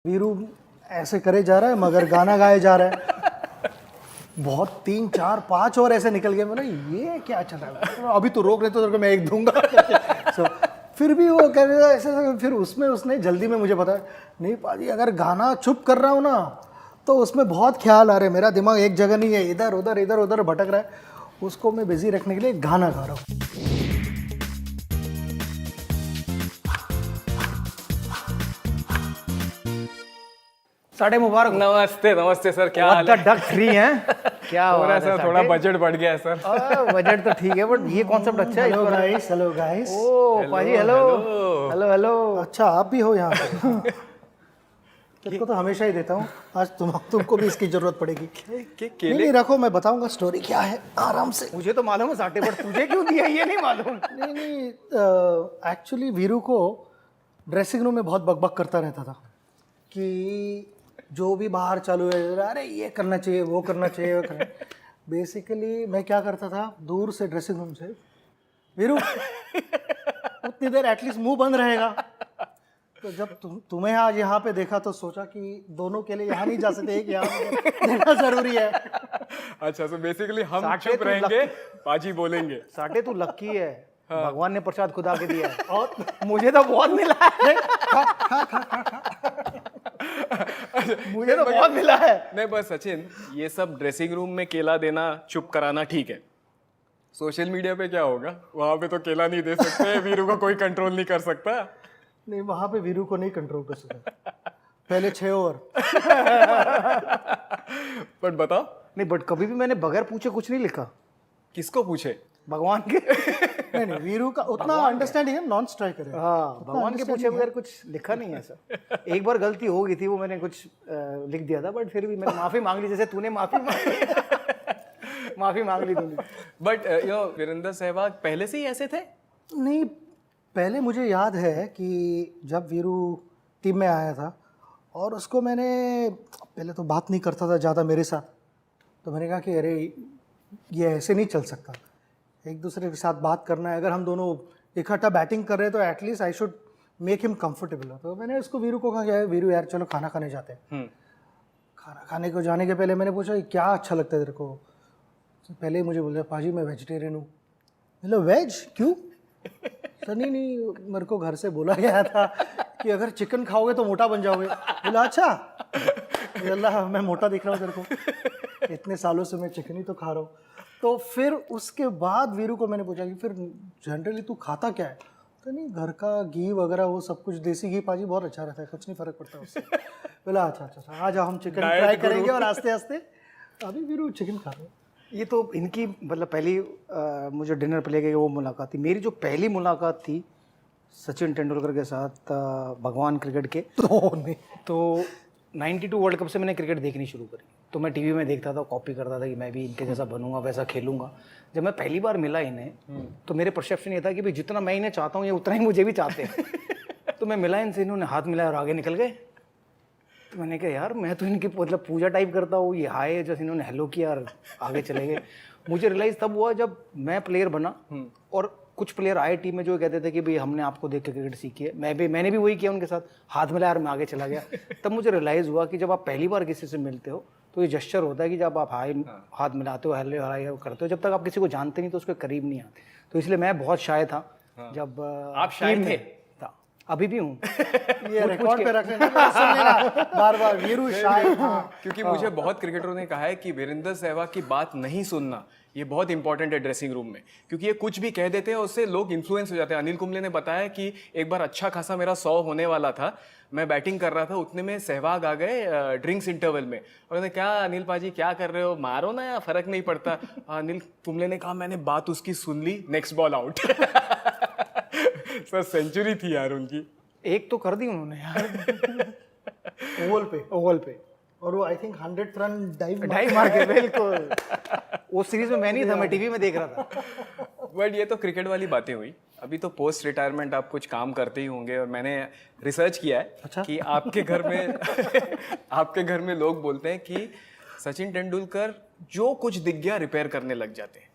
वीरू ऐसे करे जा रहा है मगर गाना गाए जा रहा है। बहुत 3 4 5 और ऐसे निकल गए। मैंने ये क्या चल रहा है, अभी तो रोक रहे तो तेरे को मैं एक दूंगा। So, फिर भी वो कह रहे ऐसे, फिर उसमें उसने जल्दी में मुझे पता नहीं पाजी अगर गाना चुप कर रहा हूँ ना तो उसमें बहुत ख्याल आ रहे हैं, मेरा दिमाग एक जगह नहीं है, इधर उधर भटक रहा है। उसको मैं बिजी रखने के लिए गाना गा रहा हूँ। साढ़े मुबारक। नमस्ते नमस्ते सर, क्या हाल है? डक फ्री हैं क्या हो रहा है बात है सर, थोड़ा बजट बढ़ गया है सर। बजट तो ठीक है बट ये कॉन्सेप्ट अच्छा है। हेलो गाइस ओ पाजी हेलो हेलो हेलो। अच्छा आप भी हो यहाँ पे? तेरे को तो हमेशा ही देता हूँ, आज तुमको भी इसकी जरूरत पड़ेगी। नहीं रखो, मैं बताऊंगा स्टोरी क्या है आराम से। मुझे तो मालूम है साटे, बट तुझे क्यों दिया ये नहीं मालूम। नहीं एक्चुअली वीरू को ड्रेसिंग रूम में बहुत बकबक करता रहता था कि जो भी बाहर चालू है, अरे ये करना चाहिए वो करना चाहिए। बेसिकली मैं क्या करता था, दूर से ड्रेसिंग रूम से, वीरू उतनी देर एटलीस्ट मुंह बंद रहेगा। तो जब तुम्हें आज यहाँ पे देखा तो सोचा कि दोनों के लिए यहाँ नहीं जा सकते, एक यहाँ देना जरूरी है। अच्छा, तो बेसिकली हम चुप रहेंगे, पाजी बोलेंगे। साटे तू लक्की है, भगवान ने प्रसाद खुदा के दिया है और मुझे तो बहुत मिला है। मुझे तो बहुत मिला है। नहीं बस सचिन, ये सब ड्रेसिंग रूम में केला देना, चुप कराना ठीक है। सोशल मीडिया पे क्या होगा? वहां पे तो केला नहीं दे सकते, वीरू को कोई कंट्रोल नहीं कर सकता। नहीं वहां पे वीरू को नहीं कंट्रोल कर सकता, पहले 6 ओवर। बट बताओ। नहीं बट कभी भी मैंने बगैर पूछे कुछ नहीं लिखा। किसको पूछे? भगवान के। नहीं वीरू का उतना अंडरस्टैंडिंग है, नॉन स्ट्राइकर है। हाँ भगवान के पूछे बगैर कुछ लिखा नहीं है सर। एक बार गलती हो गई थी, वो मैंने कुछ लिख दिया था, बट फिर भी मैंने माफी मांग ली, जैसे तूने माफी मांग ली तूने। बट वीरेंद्र सहवाग पहले से ही ऐसे थे? नहीं पहले मुझे याद है कि जब वीरू टीम में आया था और उसको मैंने पहले तो बात नहीं करता था ज़्यादा मेरे साथ, तो मैंने कहा कि अरे ये ऐसे नहीं चल सकता, एक दूसरे के साथ बात करना है। अगर हम दोनों इकट्ठा बैटिंग कर रहे हैं तो at least I should make him comfortable. तो मैंने उसको वीरू को कहा कि वीरू यार चलो खाना खाने जाते हैं। खाना खाने को जाने के पहले मैंने पूछा क्या अच्छा लगता है तेरे को? तो पहले ही मुझे बोल रहा पाजी मैं वेजिटेरियन हूँ। मतलब वेज क्यों? सर नहीं मेरे को घर से बोला गया था कि अगर चिकन खाओगे तो मोटा बन जाओगे। बोला अच्छा, अल्लाह मैं मोटा दिख रहा हूँ तेरे को, इतने सालों से मैं चिकन ही तो खा रहा हूँ। तो फिर उसके बाद वीरू को मैंने पूछा कि फिर जनरली तू खाता क्या है? तो नहीं घर का घी वगैरह वो सब कुछ, देसी घी पाजी बहुत अच्छा रहता है, कुछ नहीं फ़र्क पड़ता उससे। बोला अच्छा आज हम चिकन ट्राई करेंगे। और आस्ते आस्ते अभी वीरू चिकन खा रहे हैं। ये तो इनकी मतलब पहली मुझे डिनर पे ले गए वो मुलाकात थी। मेरी जो पहली मुलाकात थी सचिन तेंदुलकर के साथ, भगवान क्रिकेट के, तो 92 वर्ल्ड कप से मैंने क्रिकेट देखनी शुरू करी। तो मैं टीवी में देखता था, कॉपी करता था कि मैं भी इनके जैसा बनूंगा, वैसा खेलूंगा। जब मैं पहली बार मिला इन्हें तो मेरे परसेप्शन ये था कि भाई जितना मैं इन्हें चाहता हूँ ये उतना ही मुझे भी चाहते हैं। तो मैं मिला इनसे, इन्होंने हाथ मिलाया और आगे निकल गए। तो मैंने कहा यार मैं तो इनकी मतलब पूजा टाइप करता हूँ, ये हाय जैसे इन्होंने हेलो किया और आगे चले गए। मुझे रियलाइज तब हुआ जब मैं प्लेयर बना और कुछ प्लेयर आए टीम में जो कहते थे कि भाई हमने आपको देख के क्रिकेट सीखी है। मैंने भी वही किया उनके साथ, हाथ मिलाया और मैं आगे चला गया। तब मुझे रियलाइज़ हुआ कि जब आप पहली बार किसी से मिलते हो तो ये जेस्चर होता है कि जब आप हाथ मिलाते हो, हेलो हाय करते हो, जब तक आप किसी को जानते नहीं तो उसके करीब नहीं आते। तो इसलिए मैं बहुत शाय था जब आप शाय थे? अभी भी हूँ। ये रिकॉर्ड पे रख लेना, बार वीरू शाय था। क्योंकि मुझे बहुत क्रिकेटरों ने कहा है कि वीरेंद्र सहवाग की बात नहीं सुनना ये बहुत इंपॉर्टेंट है ड्रेसिंग रूम में, क्योंकि ये कुछ भी कह देते हैं उससे लोग इन्फ्लुएंस हो जाते हैं। अनिल कुंबले ने बताया कि एक बार अच्छा खासा मेरा 100 होने वाला था, मैं बैटिंग कर रहा था, उतने में सहवाग आ गए ड्रिंक्स इंटरवल में। और उन्होंने क्या अनिल पाजी क्या कर रहे हो, मारो ना यार फर्क नहीं पड़ता। अनिल कुंबले ने कहा मैंने बात उसकी सुन ली, next ball out. Sir century थी यार उनकी, एक तो कर दी उन्होंने यार ओवल पे और वो आई थिंक 100 रन डाइव मार के। बिल्कुल वो सीरीज में मैं नहीं था, मैं टीवी में देख रहा था। बट ये तो क्रिकेट वाली बातें हुई। अभी तो पोस्ट रिटायरमेंट आप कुछ काम करते ही होंगे, और मैंने रिसर्च किया है अच्छा? कि आपके घर में लोग बोलते हैं कि सचिन तेंदुलकर जो दिख गया रिपेयर करने लग जाते हैं।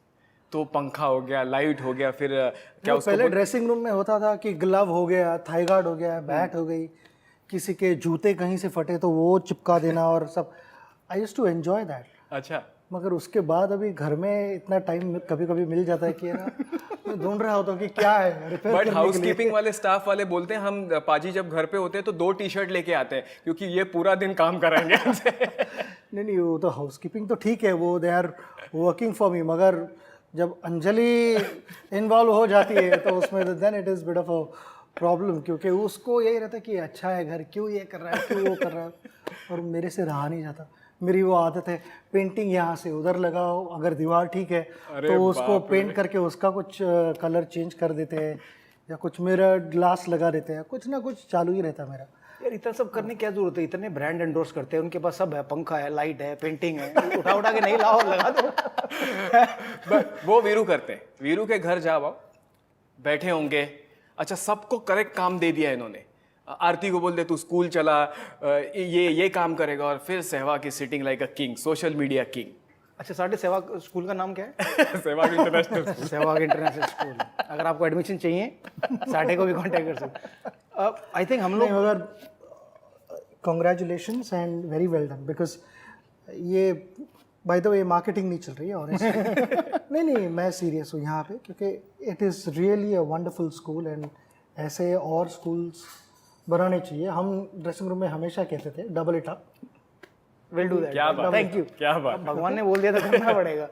तो पंखा हो गया, लाइट हो गया, फिर क्या उसको पहले ड्रेसिंग रूम में होता था कि ग्लव हो गया, थाई गार्ड हो गया, बैट हो गई, किसी के जूते कहीं से फटे तो वो चिपका देना और सब, I used to enjoy that. अच्छा, मगर उसके बाद अभी घर में इतना टाइम कभी कभी मिल जाता है कि ना मैं ढूंढ रहा होता हूँ कि क्या है रिपेयर बट करने के हाउस लिए। कीपिंग वाले स्टाफ वाले बोलते हैं हम पाजी जब घर पे होते हैं तो 2 टी-शर्ट लेके आते हैं क्योंकि ये पूरा दिन काम कराएंगे हमसे। नहीं नहीं, वो तो हाउस कीपिंग तो ठीक है, वो they are working for me, मगर जब अंजलि इन्वॉल्व हो जाती है तो उसमें then it is bit of a problem, क्योंकि उसको यही रहता है कि अच्छा है घर, क्यों ये कर रहा है, क्यों वो कर रहा है, और मेरे से रहा नहीं जाता। मेरी वो आदत है पेंटिंग यहाँ से उधर लगाओ, अगर दीवार ठीक है तो उसको पेंट करके उसका कुछ कलर चेंज कर देते हैं, या कुछ मिरर ग्लास लगा देते हैं, कुछ ना कुछ चालू ही रहता है मेरा। यार इतना सब करने की क्या जरूरत है, इतने ब्रांड एंडोर्स करते हैं, उनके पास सब है, पंखा है, लाइट है, पेंटिंग है, उठा उठा के नहीं लाओ लगा दो। But वो वीरू करते हैं, वीरू के घर जाओ, बैठे होंगे, अच्छा सबको करेक्ट काम दे दिया इन्होंने, आरती को बोल दे तू स्कूल चला, ये काम करेगा, और फिर Sehwag is sitting like a king, social media king. अच्छा, साढ़े सहवाग स्कूल का नाम क्या है? Sehwag international school. Sehwag international school. अगर आपको एडमिशन चाहिए साढ़े को भी कांटेक्ट कर सकते। आई थिंक हम लोग मगर congratulations and very well done, because ये बाय द वे मार्केटिंग नहीं चल रही है ऑनेस्टली। नहीं मैं सीरियस हूँ यहाँ पे, क्योंकि it is really a wonderful school and ऐसे और स्कूल्स बनाने चाहिए। हम ड्रेसिंग रूम में हमेशा कहते थे double it up, will do that. क्या बात, थैंक यू। क्या बात। भगवान ने बोल दिया तो करना पड़ेगा।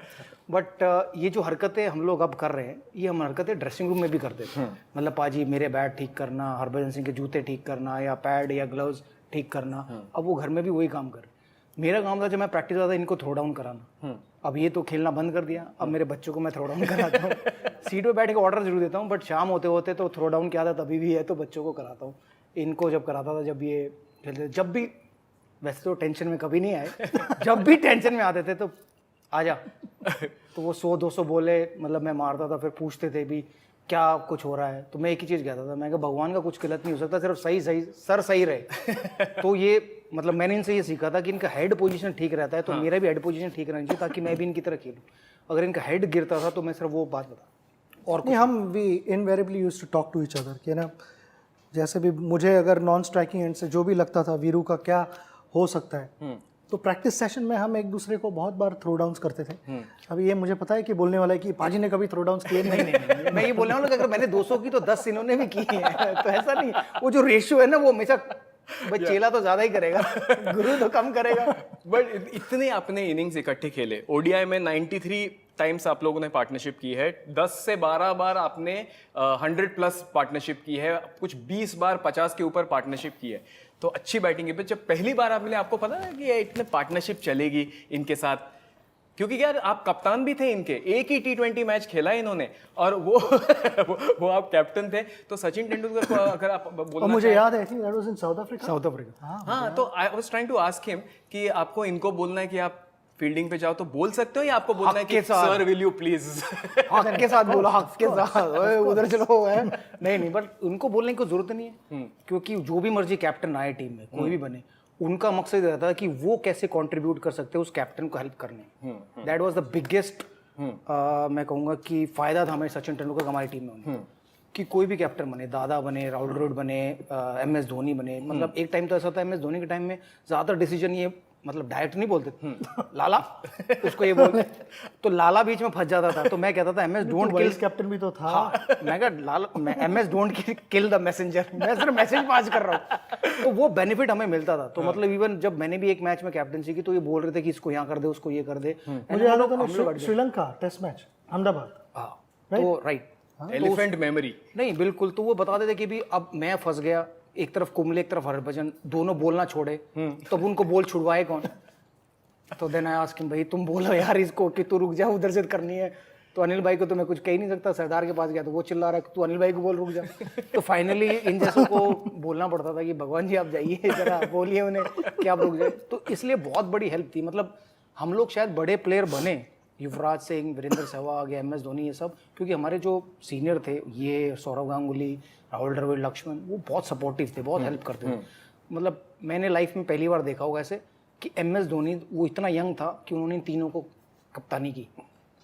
बट ये जो हरकतें हम लोग अब कर रहे हैं, ये हम हरकतें ड्रेसिंग रूम में भी करते थे। मतलब पाजी मेरे बैट ठीक करना, हरभजन सिंह के जूते ठीक करना, या पैड या ग्लव्स ठीक करना, अब वो घर में भी वही काम कर। मेरा काम था जब मैं प्रैक्टिस आता इनको थ्रो डाउन कराना। अब ये तो खेलना बंद कर दिया, अब मेरे बच्चों को मैं थ्रो डाउन कराता हूँ। सीट पे बैठ के ऑर्डर जरूर देता हूँ, बट शाम होते होते तो थ्रो डाउन की आदत अभी भी है, तो बच्चों को कराता हूँ। इनको जब कराता था, जब ये खेलते, जब भी, वैसे तो टेंशन में कभी नहीं आए, जब भी टेंशन में आते थे तो आजा, तो वो 100-200 बोले, मतलब मैं मारता था। फिर पूछते थे भी क्या कुछ हो रहा है, तो मैं एक ही चीज़ कहता था, मैं कहा भगवान का कुछ गलत नहीं हो सकता, सिर्फ सही सर सही रहे। तो ये मतलब मैंने इनसे ये सीखा था कि इनका हेड पोजीशन ठीक रहता है, तो मेरा भी हेड पोजीशन ठीक रहना चाहिए, ताकि मैं भी इनकी तरह खेलूँ। अगर इनका हेड गिरता था तो मैं सिर्फ वो बात बता, और नहीं हम we invariably use to talk to each other कि ना, जैसे भी मुझे अगर नॉन स्ट्राइकिंग एंड से जो भी लगता था वीरू का क्या हो सकता है, तो प्रैक्टिस सेशन में हम एक दूसरे को बहुत बार थ्रो डाउन्स करते थे। अभी ये मुझे पता है कि बोलने वाला है कि पाजी ने कभी थ्रो डाउन्स किए नहीं। मैं ये बोल रहा हूँ ना कि अगर मैंने 200 की तो 10 इन्होंने भी की है, तो ऐसा नहीं। वो जो रेशियो है ना, वो हमेशा, भाई चेला तो ज्यादा ही करेगा, गुरु तो कम करेगा। बट इतने आपने इनिंग्स इकट्ठे खेले, ओडीआई में 93 टाइम्स आप लोगों ने पार्टनरशिप की है, 10 से 12 बार आपने 100+ पार्टनरशिप की है, कुछ 20 बार 50 के ऊपर पार्टनरशिप की है, तो अच्छी बैटिंग है। जब पहली बार आप मिले, आपको पता है कि ये इतने पार्टनरशिप चलेगी इनके साथ, क्योंकि यार आप कप्तान भी थे इनके, एक ही T20 मैच खेला इन्होंने, और वो आप कैप्टन थे। तो सचिन तेंदुलकर को अगर आप बोलना, और मुझे याद है that was in South Africa. South Africa. हाँ, तो I was trying to ask him कि आपको इनको बोलना है कि आप फील्डिंग पे जाओ तो बोल सकते हो, या आपको बोलना है कि सर विल यू प्लीज? हक के साथ बोला, हक के साथ, ओए उधर चलो है। नहीं, बट उनको बोलने की जरूरत नहीं है, क्योंकि जो भी मर्जी कैप्टन आए टीम में, कोई भी बने, उनका मकसद रहता है कि वो कैसे कंट्रीब्यूट कर सकते हैं उस कैप्टन को हेल्प करने। दैट वाज द बिगेस्ट, मैं कहूँगा कि फायदा था हमें सचिन तेंदुलकर हमारी टीम में होने, कि कोई भी कैप्टन बने, दादा बने, राहुल द्रविड़ बने, MS धोनी बने। मतलब एक टाइम तो ऐसा था, MS धोनी के टाइम में ज्यादातर डिसीजन ये, मतलब डायरेक्ट नहीं बोलते, लाला उसको ये बोलते, तो लाला बीच में फंस जाता था। तो मैं कहता था MS डोंट किल, कैप्टन भी तो था। हाँ, मैं कहा लाला, मैं MS don't kill the messenger, मैं सिर्फ मैसेज पास कर रहा हूँ। तो वो बेनिफिट हमें मिलता था। तो मतलब इवन जब मैंने भी एक मैच में कैप्टनसी की, तो ये बोल रहे थे कि इसको यहाँ कर दे, उसको ये कर दे। मुझे याद है श्रीलंका टेस्ट मैच अहमदाबाद, हाँ, तो राइट, एलिफेंट मेमोरी। नहीं बिल्कुल, तो वो बता देते कि भी अब मैं फंस गया, एक तरफ कुंबले एक तरफ हरभजन, दोनों बोलना छोड़े, तब उनको बोल छुड़वाए कौन? तो देन आई आस्क हिम, भाई तुम बोलो यार इसको कि तू रुक जा, उधर से करनी है। तो अनिल भाई को तो मैं कुछ कह ही नहीं सकता, सरदार के पास गया तो वो चिल्ला रहा है तू अनिल भाई को बोल रुक जा। तो फाइनली इन जैसों को बोलना पड़ता था कि भगवान जी आप जाइए जरा, बोलिए उन्हें कि आप रुक जाए। तो इसलिए बहुत बड़ी हेल्प थी। मतलब हम लोग शायद बड़े प्लेयर बने, युवराज सिंह, वीरेंद्र सहवाग, MS धोनी, ये सब, क्योंकि हमारे जो सीनियर थे, ये सौरव गांगुली, राहुल द्रविड़, लक्ष्मण, वो बहुत सपोर्टिव थे, बहुत हेल्प करते थे। मतलब मैंने लाइफ में पहली बार देखा होगा ऐसे कि MS धोनी, वो इतना यंग था कि उन्होंने इन तीनों को कप्तानी की।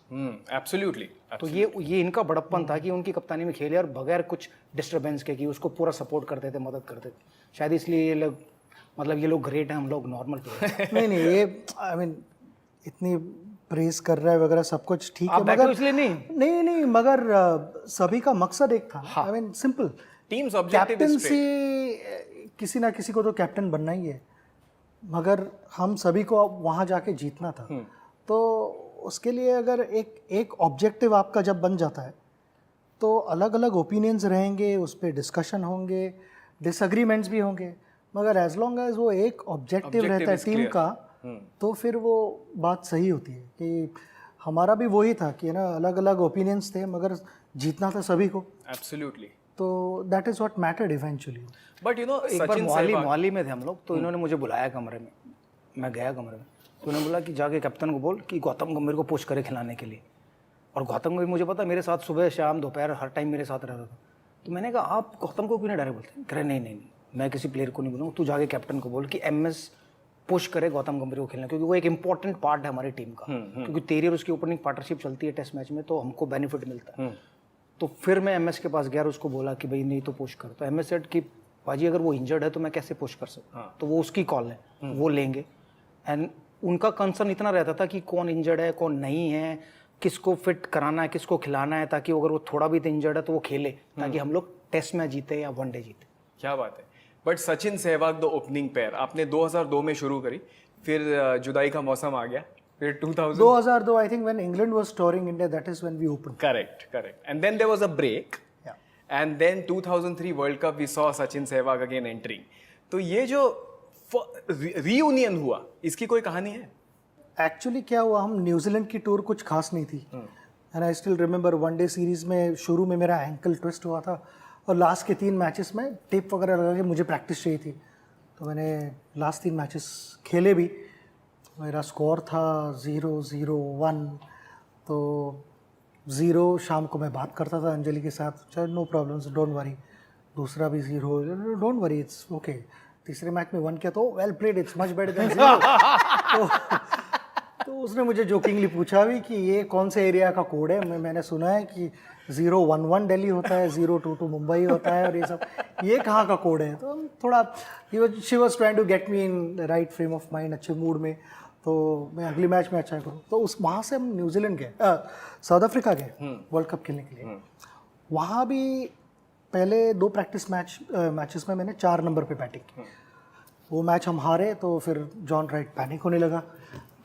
एब्सोल्युटली। तो ये इनका बड़प्पन था कि उनकी कप्तानी में खेले और बगैर कुछ डिस्टरबेंस के, कि उसको पूरा सपोर्ट करते थे, मदद करते थे। शायद इसलिए ये लोग मतलब ये लोग ग्रेट हैं, हम लोग नॉर्मल प्लेयर। नहीं नहीं, ये आई मीन इतनी प्रेस कर रहा है वगैरह सब कुछ ठीक है, आप बैठे हो मगर इसलिए नहीं। नहीं मगर सभी का मकसद एक था। I mean simple, teams objective is captaincy किसी ना किसी को तो कैप्टन बनना ही है, मगर हम सभी को अब वहाँ जाके जीतना था। तो उसके लिए अगर एक ऑब्जेक्टिव आपका जब बन जाता है तो अलग अलग ओपिनियंस रहेंगे, उस पर डिस्कशन होंगे, डिसएग्रीमेंट्स भी होंगे, मगर एज लॉन्ग एज वो एक ऑब्जेक्टिव रहता है टीम का, तो फिर वो बात सही होती है। कि हमारा भी वही था कि ना अलग अलग ओपिनियंस थे मगर जीतना था सभी को। एब्सोल्युटली। तो that is what mattered eventually. But you know एक बार सचिन मोहाली में थे हम लोग, तो इन्होंने मुझे बुलाया कमरे में, मैं गया कमरे में, तो उन्होंने बोला कि जाके कैप्टन को बोल कि गौतम गंभीर को पुश करे खिलाने के लिए। और गौतम गंभीर मुझे पता मेरे साथ सुबह शाम दोपहर हर टाइम मेरे साथ रहता था। तो मैंने कहा आप गौतम को क्यों नहीं डायरेक्ट बोलते? कह रहे नहीं, मैं किसी प्लेयर को नहीं बोलूँगा, तू जाके कैप्टन को बोल कि MS पुश करे गौतम गंभीर को खेलना, क्योंकि वो एक इंपॉर्टेंट पार्ट है हमारी टीम का। क्योंकि तेरी और उसकी ओपनिंग पार्टनरशिप चलती है टेस्ट मैच में, तो हमको बेनिफिट मिलता है। तो फिर मैं MS के पास गया और उसको बोला कि भाई नहीं तो पुश कर। तो MS सेड कि भाजी अगर वो इंजर्ड है तो मैं कैसे पुश कर सकता हूँ। तो वो उसकी कॉल है, वो लेंगे। एंड उनका कंसर्न इतना रहता था कि कौन इंजर्ड है कौन नहीं है, किसको फिट कराना है, किसको खिलाना है, ताकि अगर वो थोड़ा भी इंजर्ड है तो वो खेले, ताकि हम लोग टेस्ट मैच जीते या वनडे जीते। क्या बात है। But Sachin Sehwag the opening pair आपने 2002 में शुरू करी, फिर जुदाई का मौसम आ गया, फिर 2002 I think when England was touring India, that is when we open. Correct and then there was a break and then 2003 World Cup we saw Sachin Sehwag again entering. तो ये जो रीयूनियन हुआ, इसकी कोई कहानी है? एक्चुअली क्या हुआ, हम न्यूजीलैंड की टूर कुछ खास नहीं थी, and I still remember one day series में शुरू में मेरा एंकल ट्विस्ट हुआ था और लास्ट के 3 मैचेस में टेप वगैरह लगा के मुझे प्रैक्टिस चाहिए थी। तो मैंने लास्ट 3 मैचेस खेले भी। मेरा स्कोर था 0-0-1। तो 0 शाम को मैं बात करता था अंजलि के साथ, चलो नो प्रॉब्लम्स डोंट वरी। दूसरा भी 0, डोंट वरी इट्स ओके। तीसरे मैच में 1 किया तो well played, it's much better than 0। तो उसने मुझे जोकिंगली पूछा भी कि ये कौन से एरिया का कोड है। मैंने सुना है कि 011 दिल्ली होता है, 022 मुंबई होता है, और ये सब ये कहाँ का कोड है। तो थोड़ा she was trying to get me in right frame of mind, अच्छे मूड में, तो मैं अगली मैच में अच्छा करूँ। तो उस वहाँ से हम न्यूजीलैंड गए, साउथ अफ्रीका गए वर्ल्ड कप खेलने के लिए। वहाँ भी पहले 2 प्रैक्टिस मैचेस में मैंने 4 नंबर पे बैटिंग की। वो मैच हम हारे, तो फिर जॉन राइट पैनिक होने लगा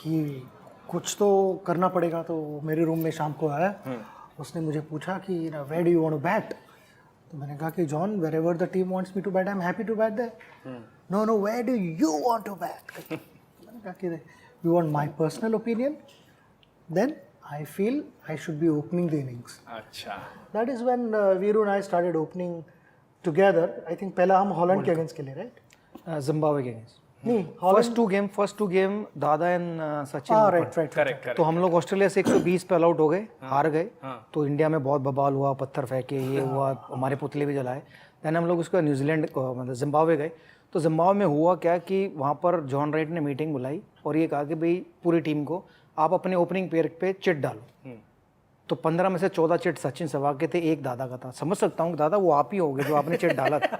कि कुछ तो करना पड़ेगा। तो मेरे रूम में शाम को आया, उसने मुझे पूछा कि where do you want to bat. तो मैंने कहा कि John wherever the team wants me to bat I am happy to bat there. No where do you want to bat. मैंने कहा कि you want my personal opinion, then I feel I should be opening the innings. अच्छा, that is when Viru and I started opening together. I think पहला हम Holland के against खेले, right? Zimbabwe के against नहीं, first two game Dada and Sachin. Correct correct. तो हम लोग ऑस्ट्रेलिया से 120 पे ऑल आउट हो गए, हार गए। तो इंडिया में बहुत बवाल हुआ, पत्थर फेंके, ये हुआ, हमारे पुतले भी जलाए। देन हम लोग उसके बाद न्यूजीलैंड मतलब जिम्बाब्वे गए। तो जिम्बाब्वे में हुआ क्या कि वहाँ पर जॉन राइट ने मीटिंग बुलाई और ये कहा कि भाई पूरी टीम को आप अपने ओपनिंग पेयर पे चिट डालो। तो 15 में से 14 चिट सचिन सहवाग के थे, 1 दादा का था। समझ सकता हूँ दादा वो आप ही होगे जो आपने चिट डाला था।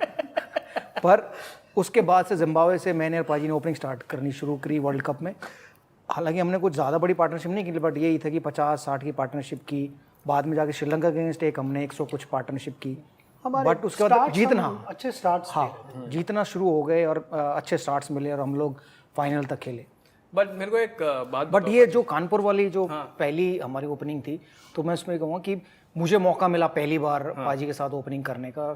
पर उसके बाद से जिम्बाब्वे से मैंने और पाजी ने ओपनिंग स्टार्ट करनी शुरू करी वर्ल्ड कप में। हालांकि हमने कुछ ज़्यादा बड़ी पार्टनरशिप नहीं की, बट यही था कि 50-60 की पार्टनरशिप की। बाद में जाके श्रीलंका के अगेंस्ट एक हमने 100 कुछ पार्टनरशिप की। बट उसके बाद जीतना, अच्छे स्टार्ट्स, हाँ जीतना शुरू हो गए और अच्छे स्टार्ट्स मिले और हम लोग फाइनल तक खेले। बट मेरे को एक बात बट ये जो कानपुर वाली जो पहली हमारी ओपनिंग थी, तो मैं उसमें कहूँगा कि मुझे मौका मिला पहली बार पाजी के साथ ओपनिंग करने का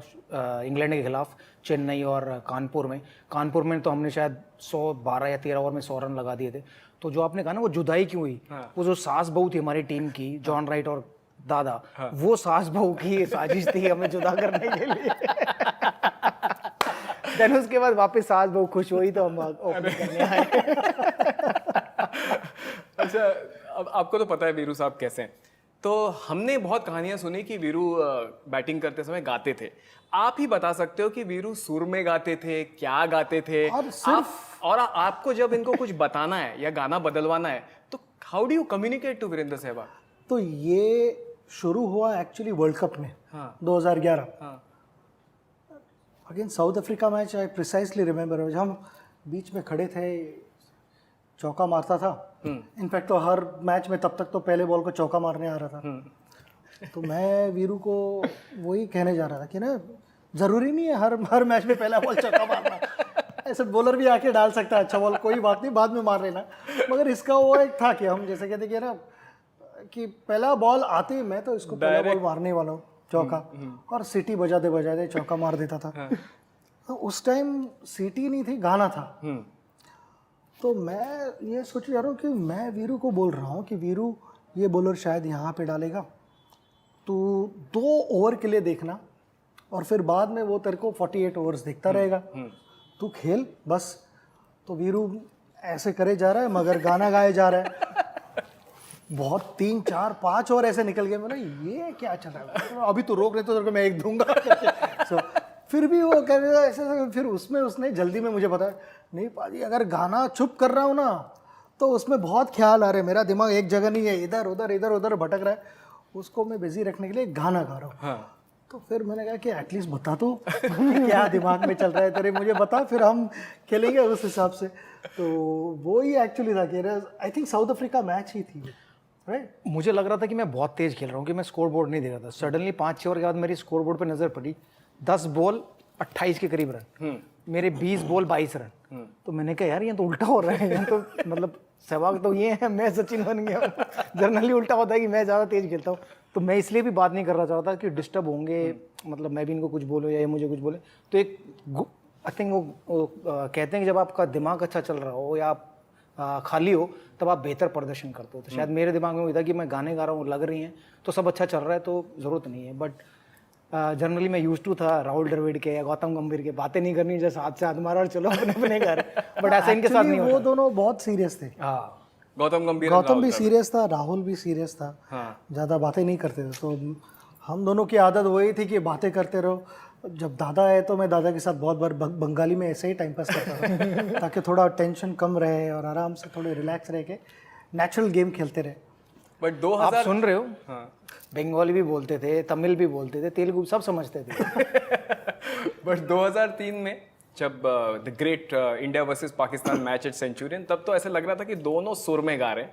इंग्लैंड के खिलाफ चेन्नई और कानपुर में। कानपुर में तो हमने शायद 112 या 13 ओवर में 100 रन लगा दिए थे। तो जो आपने कहा ना वो जुदाई क्यों हुई, वो जो सास बहू थी हमारी टीम की, जॉन राइट और दादा, वो सास बहू की साजिश थी हमें जुदा करने के लिए। देन उसके बाद वापस सास बहू खुश हुई तो हम ओपनिंग करने आए। अच्छा, अब आपको तो पता है वीरू साहब कैसे हैं, तो हमने बहुत कहानियां सुनी कि वीरू बैटिंग करते समय गाते थे। आप ही बता सकते हो कि वीरू सुर में गाते थे, क्या गाते थे? और आपको जब इनको कुछ बताना है या गाना बदलवाना है तो how do you communicate to Virender Sehwag? तो ये शुरू हुआ एक्चुअली वर्ल्ड कप में, 2011। Again South Africa match I precisely remember, जब हम बीच में खड़े थे, चौका मारता था। इनफैक्ट तो हर मैच में तब तक तो पहले बॉल को चौका मारने आ रहा था। तो मैं वीरू को वही कहने जा रहा था कि ना, ज़रूरी नहीं है हर मैच में पहला बॉल चौका मारना, ऐसे बॉलर भी आके डाल सकता है अच्छा बॉल, कोई बात नहीं, बाद में मार लेना। मगर इसका वो एक था कि हम जैसे कहते कि ना कि पहला बॉल आते ही मैं तो इसको पहला बॉल मारने वाला हूँ चौका, और सीटी बजाते बजाते चौका मार देता था। तो उस टाइम सीटी नहीं थी, गाना था। तो मैं ये सोच जा रहा हूँ कि मैं वीरू को बोल रहा हूँ कि वीरू ये बॉलर शायद यहाँ पे डालेगा, तो 2 ओवर के लिए देखना, और फिर बाद में वो तेरे को 48 ओवर्स देखता रहेगा, तू खेल बस। तो वीरू ऐसे करे जा रहा है मगर गाना गाए जा रहा है। बहुत 3, 4, 5 ओवर ऐसे निकल गए। मैंने ये क्या चल रहा है, अभी तो रोक रहे तो तेरे को मैं एक दूंगा। so, फिर भी वो कह रहा ऐसे, फिर उसमें उसने जल्दी में मुझे बताया, नहीं पाजी अगर गाना चुप कर रहा हूँ ना तो उसमें बहुत ख्याल आ रहे हैं, मेरा दिमाग एक जगह नहीं है, इधर उधर भटक रहा है, उसको मैं बिजी रखने के लिए गाना गा रहा हूँ। तो फिर मैंने कहा कि एटलीस्ट बता तो क्या दिमाग में चल रहा है तेरे, मुझे बता, फिर हम खेलेंगे उस हिसाब से। तो वो ही एक्चुअली था कि I think South Africa match ही थी, राइट। मुझे लग रहा था कि मैं बहुत तेज खेल रहा हूँ, कि मैं स्कोर बोर्ड नहीं दे रहा था। सडनली 5-6 ओवर के बाद मेरी स्कोर बोर्ड पर नज़र पड़ी, 10 बॉल 28 के करीब रन, मेरे 20 बॉल 22 रन। तो मैंने कहा यार ये तो उल्टा हो रहा है, ये तो मतलब सहवाग तो ये है, मैं सचिन बन गया हूँ। जनरली उल्टा होता है कि मैं ज़्यादा तेज खेलता हूँ। तो मैं इसलिए भी बात नहीं करना चाहता कि डिस्टर्ब होंगे, मतलब मैं भी इनको कुछ बोलूँ या ये मुझे कुछ बोले। तो एक आई थिंक वो कहते हैं कि जब आपका दिमाग अच्छा चल रहा हो या आप खाली हो तब आप बेहतर प्रदर्शन करते हो। तो शायद मेरे दिमाग में वो था कि मैं गाने गा रहा हूँ, लग रही हैं, तो सब अच्छा चल रहा है, तो ज़रूरत नहीं है। बट जनरली मैं यूज टू था राहुल द्रविड़ के या गौतम गंभीर के, बातें नहीं करनी, जैसे हाथ से हाथ मारा और चलो अपने अपने घर। बट ऐसा इनके साथ नहीं होता। वो दोनों बहुत सीरियस थे। हाँ, गौतम भी सीरियस था, राहुल भी सीरियस था। ज़्यादा बातें नहीं करते थे। तो हम दोनों की आदत वही थी कि बातें करते रहो। जब दादा आए तो मैं दादा के साथ बहुत बार बंगाली में ऐसे ही टाइम पास करता था ताकि थोड़ा टेंशन कम रहे और आराम से थोड़े रिलैक्स रह के नेचुरल गेम खेलते रहे। बट आप सुन रहे हो, बंगाली भी बोलते थे, तमिल भी बोलते थे, तेलुगु सब समझते थे। बट 2003 में जब the great India versus Pakistan match at Centurion, तब तो ऐसे लग रहा था कि दोनों सुर में गा रहे हैं,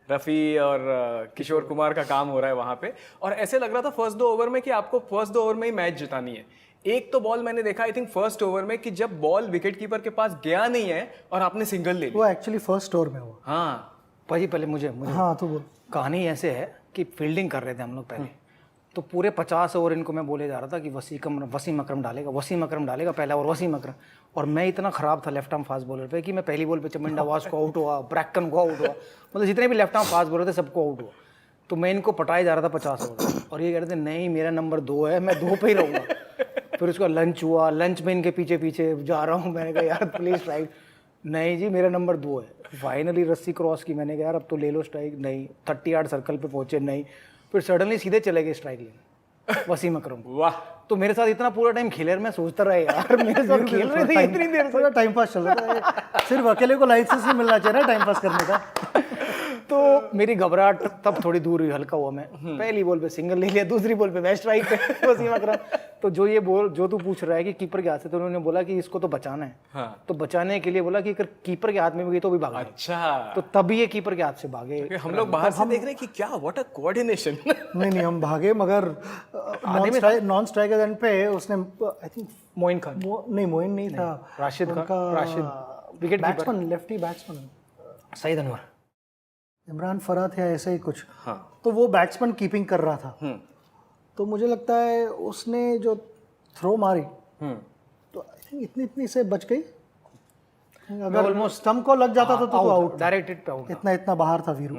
रफ़ी और किशोर कुमार का काम हो रहा है वहाँ पे। और ऐसे लग रहा था फर्स्ट 2 ओवर में कि आपको फर्स्ट 2 ओवर में ही मैच जितानी है। एक तो बॉल मैंने देखा आई थिंक फर्स्ट ओवर में कि जब बॉल विकेट कीपर के पास गया नहीं है और आपने सिंगल ले लिया। वो एक्चुअली फर्स्ट ओवर में हुआ। हाँ भाजी, पहले मुझे हाँ तो बोल। कहानी ऐसे है कि फील्डिंग कर रहे थे हम लोग पहले, तो पूरे 50 ओवर इनको मैं बोले जा रहा था कि वसीम अकरम डालेगा पहला ओवर, वसीम अकरम। और मैं इतना ख़राब था लेफ्ट आर्म फास्ट बॉलर पे कि मैं पहली बॉल पे चमिंडा वास को आउट हुआ, ब्रैकन को आउट हुआ, मतलब जितने भी लेफ्ट आर्म फास्ट बॉलर थे सबको आउट हुआ। तो मैं इनको पटाए जा रहा था 50 ओवर, और ये कह रहे थे नहीं मेरा नंबर 2 है, मैं 2 पे ही रहूँगा। फिर उसका लंच हुआ, लंच में इनके पीछे पीछे जा रहा हूँ, मैंने कहा यार प्लीज़ स्ट्राइक, नहीं जी मेरा नंबर 2 है। फाइनली रस्सी क्रॉस की, मैंने कहा यार अब तो ले लो स्ट्राइक, नहीं 30 यार्ड सर्कल पे पहुंचे, नहीं। फिर सडनली सीधे चले गए स्ट्राइक लेने वसीम अकरम। वाह, तो मेरे साथ इतना पूरा टाइम खेले, मैं सोचता रहा यार मेरे साथ खेल रहे थे इतनी देर से, थोड़ा टाइम पास चल रहा है। सिर्फ अकेले को लाइसेंस नहीं मिलना चाहिए ना टाइम पास करने का। तो मेरी घबराहट तब थोड़ी दूर हुई, हल्का हुआ। मैं पहली बॉल पे सिंगल ले लिया, दूसरी बॉल पे मैं स्ट्राइक पे वसीम अकरम। तो जो तू पूछ रहा है कि कीपर के हाथ से, तो उन्होंने बोला कि इसको तो बचाना है। हाँ। तो बचाने के लिए बोला कि अगर कीपर के हाथ में भी गई तो भी भागा। अच्छा, तो तभी ये कीपर के हाथ से भागे। हम लोग बाहर से देख रहे हैं कि क्या व्हाट अ कोऑर्डिनेशन। नहीं हम भागे, मगर नॉन स्ट्राइकर एंड पे उसने आई थिंक मोइन खान, मोइन नहीं था, Rashid wicket batsman, lefty batsman Saeed Anwar, Imran Farhat या ऐसे ही कुछ। हाँ। तो वो बैट्समैन कीपिंग कर रहा था। तो मुझे लगता है उसने जो थ्रो मारी तो आई थिंक इतनी से बच गई। अगर ऑलमोस्ट स्टंप को लग जाता था तो आउट, डायरेक्ट हिट पे आउट। इतना बाहर था वीरू।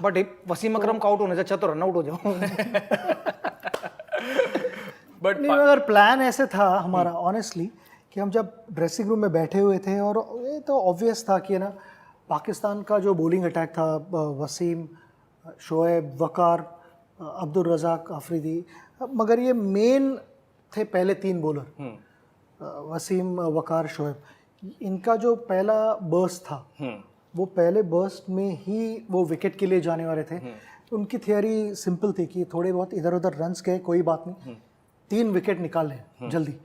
बट वसीम अकरम का आउट होने से अच्छा तो रन आउट हो जाओ। बट नहीं, अगर प्लान ऐसे था हमारा ऑनेस्टली कि हम जब ड्रेसिंग रूम में बैठे हुए थे और ये तो ऑब्वियस था कि ना पाकिस्तान का जो बॉलिंग अटैक था, वसीम, शोएब, वकार, अब्दुल रज़ाक आफरीदी, मगर ये मेन थे पहले 3 बॉलर, वसीम, वकार, शोएब। इनका जो पहला बर्स्ट था वो पहले बर्स्ट में ही वो विकेट के लिए जाने वाले थे। उनकी थियरी सिंपल थी कि थोड़े बहुत इधर उधर रन्स गए कोई बात नहीं, 3 विकेट निकाल लें जल्दी।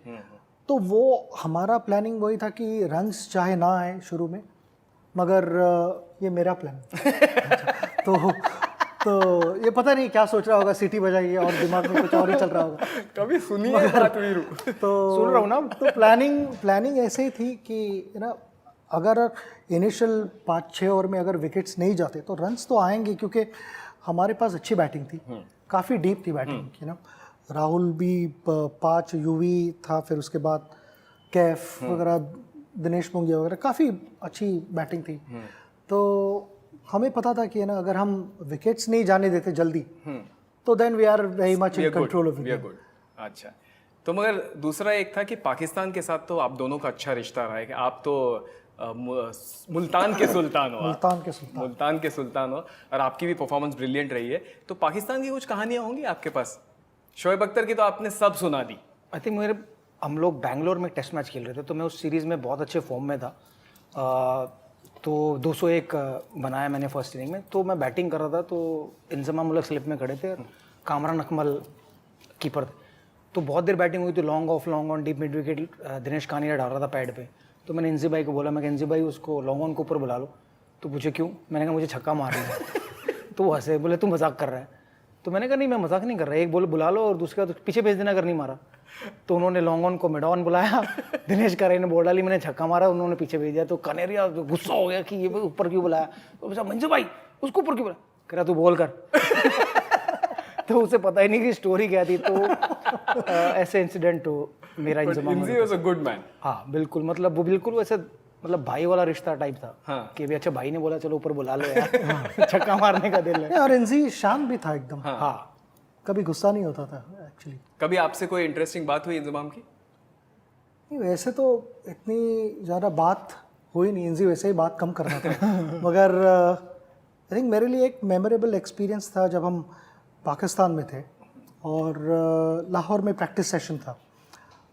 तो वो हमारा प्लानिंग वही था कि रन्स चाहे ना आए शुरू में, मगर ये मेरा प्लान तो ये पता नहीं क्या सोच रहा होगा, सीटी बजाइए और दिमाग में कुछ और ही चल रहा होगा। कभी सुनी है बात वीरू? तो सुन रहा हूँ ना। तो प्लानिंग ऐसे ही थी कि ना अगर इनिशियल 5-6 ओवर में अगर विकेट्स नहीं जाते तो रन्स तो आएंगे, क्योंकि हमारे पास अच्छी बैटिंग थी, काफ़ी डीप थी बैटिंग ना। राहुल भी 5, यूवी था, फिर उसके बाद कैफ वगैरह, दिनेश मुंगिया वगैरह, काफ़ी अच्छी बैटिंग थी। तो हमें पता था कि ना अगर हम विकेट्स नहीं जाने देते जल्दी तो then we are very much in control of it. अच्छा, तो मगर दूसरा एक था कि पाकिस्तान के साथ तो आप दोनों का अच्छा रिश्ता रहा है कि आप तो मुल्तान के सुल्तान हो, मुल्तान के सुल्तान हो, और आपकी भी परफॉर्मेंस ब्रिलियंट रही है। तो पाकिस्तान की कुछ कहानियां होंगी आपके पास? शोएब अख्तर की तो आपने सब सुना दी। आई थिंक हम लोग बैंगलोर में टेस्ट मैच खेल रहे थे, तो मैं उस सीरीज़ में बहुत अच्छे फॉर्म में था। तो 201 बनाया मैंने फर्स्ट इनिंग में। तो मैं बैटिंग कर रहा था, तो इंजमाम उल हक स्लिप में खड़े थे और कामरान अकमल कीपर थे। तो बहुत देर बैटिंग हुई थी, long off long on deep mid wicket Dinesh Kaneria डाल रहा था पैड पे। तो मैंने इंजी भाई को बोला, मैं इंजी भाई उसको लॉन्ग ऑन के ऊपर बुला लो। तो पूछे क्यों? मैंने कहा मुझे छक्का मारना है। तो वो हंसे, बोले तू मजाक कर रहा है। तो मैंने कहा नहीं, मैं मजाक नहीं कर रहा, एक बोले बुला लो और दूसरे का तो पीछे भेज देना अगर नहीं मारा। तो उन्होंने लॉन्ग ऑन को मिड ऑन बुलाया, दिनेश कानिया ने बॉल डाली, मैंने छक्का मारा, उन्होंने पीछे भेज दिया। तो कनेरिया गुस्सा हो गया कि ये ऊपर क्यों बुलाया। तो बोला मंजू भाई उसको ऊपर क्यों बुलाया? कह रहा तू बोल कर। तो उसे पता ही नहीं कि स्टोरी क्या थी। तो ऐसे इंसिडेंट हो मेरा Inzamam. Inzi was a good man. हाँ बिल्कुल, मतलब वो बिल्कुल वैसे मतलब भाई वाला रिश्ता टाइप था। हाँ। कि भी अच्छा भाई ने बोला चलो ऊपर बुला लो यार, छक्का मारने का दिल है। और इंजी शांत भी था एकदम। हाँ, कभी गुस्सा नहीं होता था एक्चुअली। कभी आपसे कोई इंटरेस्टिंग बात हुई इंजमाम की? नहीं, वैसे तो इतनी ज़्यादा बात हुई नहीं, इंजी वैसे ही बात कम कर रहा था। मगर आई थिंक मेरे लिए एक मेमोरेबल एक्सपीरियंस था जब हम पाकिस्तान में थे और लाहौर में प्रैक्टिस सेशन था।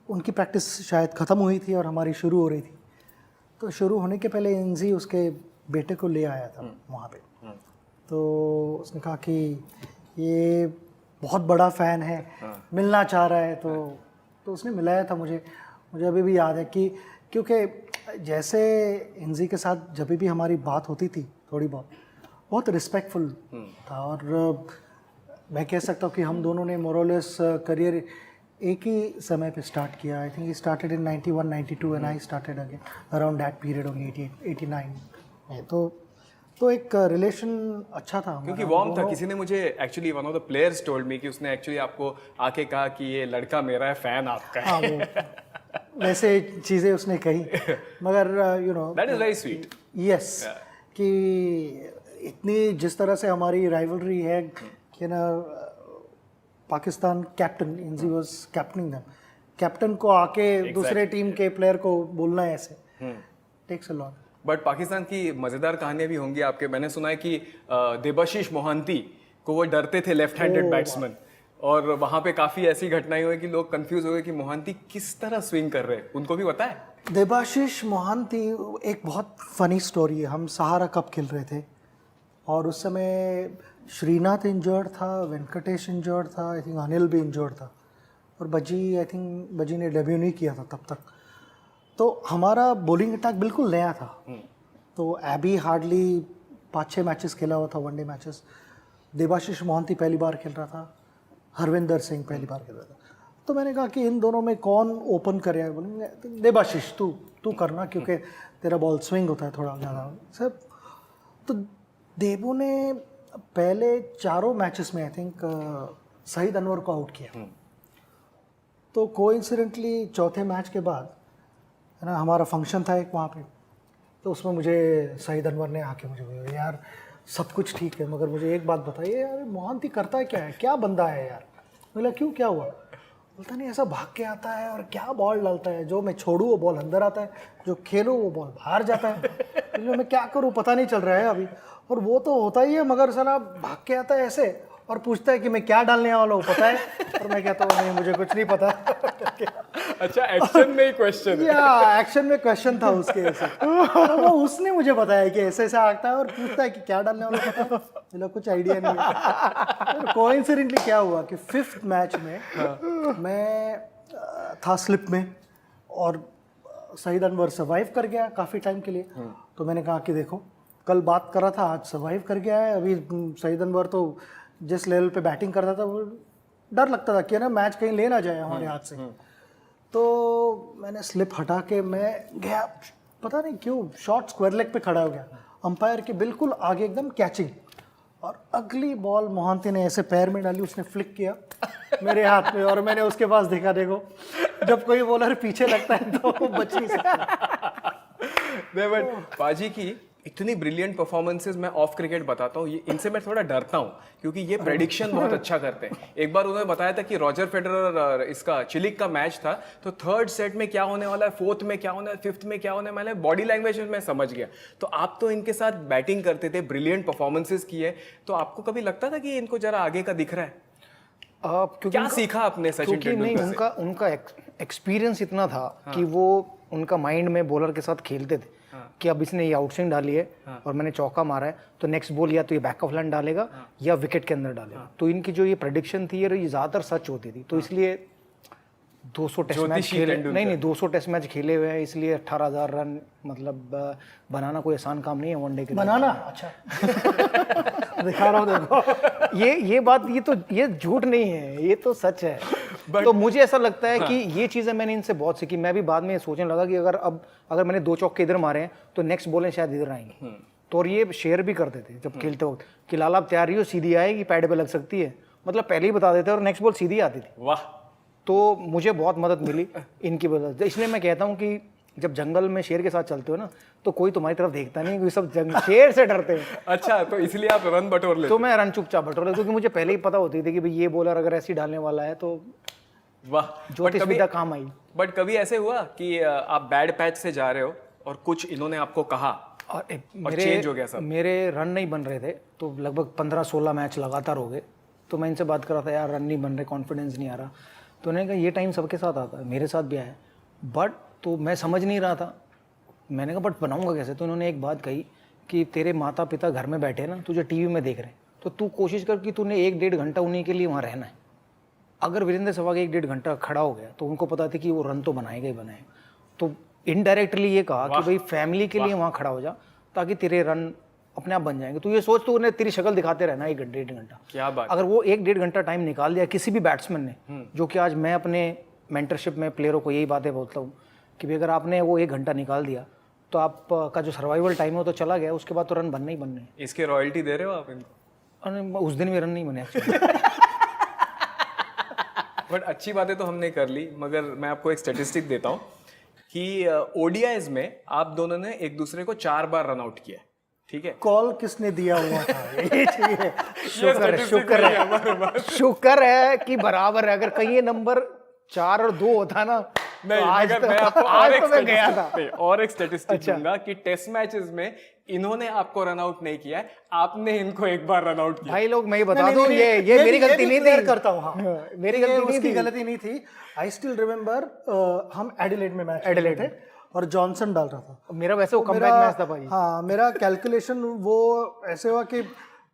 उनकी प्रैक्टिस शायद ख़त्म हुई थी और हमारी शुरू हो रही थी। तो शुरू होने के पहले इंजी उसके बेटे को ले आया था वहाँ पे। तो उसने कहा कि ये बहुत बड़ा फ़ैन है, मिलना चाह रहा है। तो उसने मिलाया था मुझे अभी भी याद है कि क्योंकि जैसे इंजी के साथ जब भी हमारी बात होती थी थोड़ी बहुत रिस्पेक्टफुल था। और मैं कह सकता हूँ कि हम दोनों ने मोरलेस करियर एक ही समय पे स्टार्ट किया। I think he started in 91, 92 and I started again around that period only 88, 89 में। तो एक रिलेशन अच्छा था क्योंकि वार्म था। किसी ने मुझे actually one of the players told me कि उसने एक्चुअली आपको आके कहा कि ये लड़का मेरा है, फैन आपका है। हाँ, वो वैसे चीज़ें उसने कही, मगर you know that is very sweet. Yes, कि इतनी जिस तरह से हमारी राइवलरी है कि ना Pakistan captain Inzi was captaining them, captain को आके दूसरे टीम के प्लेयर को बोलना है ऐसे takes a lot. But Pakistan की मज़ेदार कहानियां भी होंगी आपके। मैंने सुना है कि देबाशीष मोहांती को वो डरते थे, लेफ्ट हैंडेड बैट्समैन, और वहाँ पे काफ़ी ऐसी घटनाएं हुई कि लोग कंफ्यूज हो गए कि मोहांती किस तरह स्विंग कर रहे हैं। उनको भी पता है? देबाशीष मोहांती एक बहुत फनी स्टोरी है। हम सहारा कप खेल रहे थे और उस समय श्रीनाथ इंजर्ड था, वेंकटेश इंजर्ड था, आई थिंक अनिल भी इंजर्ड था, और आई थिंक बजी ने डेब्यू नहीं किया था तब तक। तो हमारा बॉलिंग अटैक बिल्कुल नया था। तो एबी हार्डली 5-6 मैचेस खेला हुआ था, वनडे मैचेस। देबाशीष मोहांती पहली बार खेल रहा था, हरविंदर सिंह पहली बार खेल रहा था। तो मैंने कहा कि इन दोनों में कौन ओपन करेगा? बोलेंगे देबाशीष तू करना, क्योंकि तेरा बॉल स्विंग होता है थोड़ा ज़्यादा सब। तो देबू ने पहले 4 मैचेस में आई थिंक सईद अनवर को आउट किया। तो कोइंसिडेंटली चौथे मैच के बाद है ना हमारा फंक्शन था एक वहाँ पे, तो उसमें मुझे सईद अनवर ने आके मुझे बोला, यार सब कुछ ठीक है मगर मुझे एक बात बताइए यार, मोहांती करता है क्या है, क्या बंदा है यार? बोला क्यों, क्या हुआ? बोलता नहीं, ऐसा भाग के आता है और क्या बॉल डालता है, जो मैं छोड़ूँ वो बॉल अंदर आता है, जो खेलूँ वो बॉल बाहर जाता है। तो मैं क्या करूँ पता नहीं चल रहा है अभी। और वो तो होता ही है मगर साला भाग के आता है ऐसे और पूछता है कि मैं क्या डालने वाला हूँ, पता है? और मैं कहता हूँ नहीं मुझे कुछ नहीं पता। अच्छा, एक्शन में ही क्वेश्चन है। या एक्शन में क्वेश्चन था उसके ऐसे। तो वो उसने मुझे बताया कि ऐसे ऐसे आता है और पूछता है कि क्या डालने वाला, पता है? मुझे कुछ आइडिया नहीं है। कोइंसिडेंटली क्या हुआ कि 5th मैच में मैं था स्लिप में और सईद अनवर सर्वाइव कर गया काफ़ी टाइम के लिए। तो मैंने कहा कि देखो, कल बात कर रहा था, आज सर्वाइव कर गया है। अभी सईद अनवर तो जिस लेवल पे बैटिंग करता था, वो डर लगता था कि ना मैच कहीं ले ना जाए हमारे हाथ से। तो मैंने स्लिप हटा के मैं गया, पता नहीं क्यों शॉर्ट स्क्वायर लेग पे खड़ा हो गया, अंपायर के बिल्कुल आगे एकदम कैचिंग, और अगली बॉल मोहंती ने ऐसे पैर में डाली, उसने फ्लिक किया मेरे हाथ में, और मैंने उसके पास देखा, देखो जब कोई बॉलर पीछे लगता है तो वो बच नहीं सकता। नहीं, बट पाजी की इतनी ब्रिलियंट परफॉर्मेंसेस मैं ऑफ क्रिकेट बताता हूँ, ये इनसे मैं थोड़ा डरता हूँ क्योंकि ये प्रेडिक्शन बहुत अच्छा करते हैं। एक बार उन्होंने बताया था कि रॉजर फेडरर और इसका चिलिक का मैच था, तो थर्ड सेट में क्या होने वाला है, फोर्थ में क्या होने वाला है, फिफ्थ में क्या होने वाला है, बॉडी लैंग्वेज में मैं समझ गया। तो आप तो इनके साथ बैटिंग करते थे, ब्रिलियंट परफॉर्मेंसेस की है, तो आपको कभी लगता था कि इनको जरा आगे का दिख रहा है? क्या सीखा आपने सचिन नहीं, तेंदुलकर से? उनका एक्सपीरियंस इतना था कि वो उनका माइंड में बॉलर के साथ खेलते थे कि अब इसने ये आउटस्विंग डाली है और मैंने चौका मारा है, तो नेक्स्ट बॉल या तो ये बैक ऑफ लाइन डालेगा या विकेट के अंदर डालेगा। तो इनकी जो ये प्रेडिक्शन थी, ये ज़्यादातर सच होती थी। तो इसलिए 200 टेस्ट मैच खेले, नहीं 200 टेस्ट मैच खेले हुए हैं, इसलिए 18,000 रन मतलब बनाना कोई आसान काम नहीं है वनडे के लिए। बनाना अच्छा दिखा रहा हूँ, देखो ये बात, ये झूठ नहीं है, ये तो सच है। तो मुझे ऐसा लगता है कि ये चीज़ें मैंने इनसे बहुत सीखी। मैं भी बाद में सोचने लगा कि अगर मैंने 2 चौके इधर मारे हैं तो नेक्स्ट बॉलें शायद इधर आएंगी। तो और ये शेयर भी करते थे जब खेलते वक्त कि लाला आप तैयार ही हो, सीधी आएगी, पैड पे लग सकती है, मतलब पहले ही बता देते और नेक्स्ट बॉल सीधी आती थी। वाह। तो मुझे बहुत मदद मिली इनकी वजह से। इसलिए मैं कहता हूँ कि जब जंगल में शेर के साथ चलते हो ना, तो कोई तुम्हारी तरफ देखता नहीं, क्योंकि सब शेर से डरते हैं। अच्छा, तो इसलिए आप रन बटोर लेते? तो मैं रन चुपचाप बटोर लेता, क्योंकि मुझे पहले ही पता होती थी कि भाई ये बॉलर अगर ऐसी डालने वाला है तो वाह, ज्योतिष विद्या काम आई। बट कभी ऐसे हुआ कि आप बैड पैच से जा रहे हो और कुछ इन्होंने आपको कहा और चेंज हो गया सब? मेरे रन नहीं बन रहे थे, तो लगभग 15-16 मैच लगातार हो गए। तो मैं इनसे बात कर रहा था, यार रन नहीं बन रहे, कॉन्फिडेंस नहीं आ रहा। तो उन्होंने कहा ये टाइम सबके साथ आता है, मेरे साथ भी आया, बट तो मैं समझ नहीं रहा था। मैंने कहा बट बनाऊंगा कैसे? तो उन्होंने एक बात कही कि तेरे माता पिता घर में बैठे ना, तुझे टीवी में देख रहे हैं, तो तू कोशिश कर कि तूने 1-1.5 घंटा उन्हीं के लिए वहाँ रहना है। अगर वीरेंद्र सहवाग 1-1.5 घंटा खड़ा हो गया तो उनको पता था कि वो रन तो बनाएगा ही बनाएगा। तो इनडायरेक्टली ये कहा कि भाई फैमिली के लिए वहाँ खड़ा हो जा, ताकि तेरे रन अपने आप बन जाएंगे। तो ये सोच, तो उन्हें तेरी शक्ल दिखाते रहना 1-1.5 घंटा। क्या बात। अगर वो 1-1.5 घंटा टाइम निकाल दिया किसी भी बैट्समैन ने, जो कि आज मैं अपने मेंटरशिप में प्लेयरों को यही बातें बोलता हूँ कि भाई अगर आपने वो 1 घंटा निकाल दिया तो आपका जो सर्वाइवल टाइम है वो तो चला गया, उसके बाद तो रन बनने ही बनने हैं। इसके रॉयल्टी दे रहे हो आप इनको? और उस दिन भी रन नहीं बने एक्चुअली। बट अच्छी बातें तो हमने कर ली, मगर मैं आपको एक स्टैटिस्टिक देता हूँ कि ओडीआईज में आप दोनों ने एक दूसरे को 4 बार रन आउट किया है, ठीक है? कॉल किसने दिया हुआ था ये चाहिए। शुक्र है कि बराबर है। अगर कहीं ये नंबर 4 और 2 होता ना, नहीं, तो आज मगर तो मैं आपको आज तो मैं गया था। और एक स्टैटिस्टिक अच्छा। दूंगा कि टेस्ट मैचेस में इन्होंने आपको रन आउट नहीं किया है, आपने इनको एक बार रन आउट किया। भाई लोग मैं ये बता दूं, ये मेरी गलती नहीं थी। करता हूँ, हाँ मेरी ये गलती नहीं उसकी थी। गलती नहीं थी। आई स्टिल रिमेम्बर हम एडिलेड में मैच एडिलेड थे और जॉनसन डाल रहा था। मेरा वैसे वो कमबैक मेरा- मैच था भाई। हाँ, मेरा कैलकुलेशन वो ऐसे हुआ कि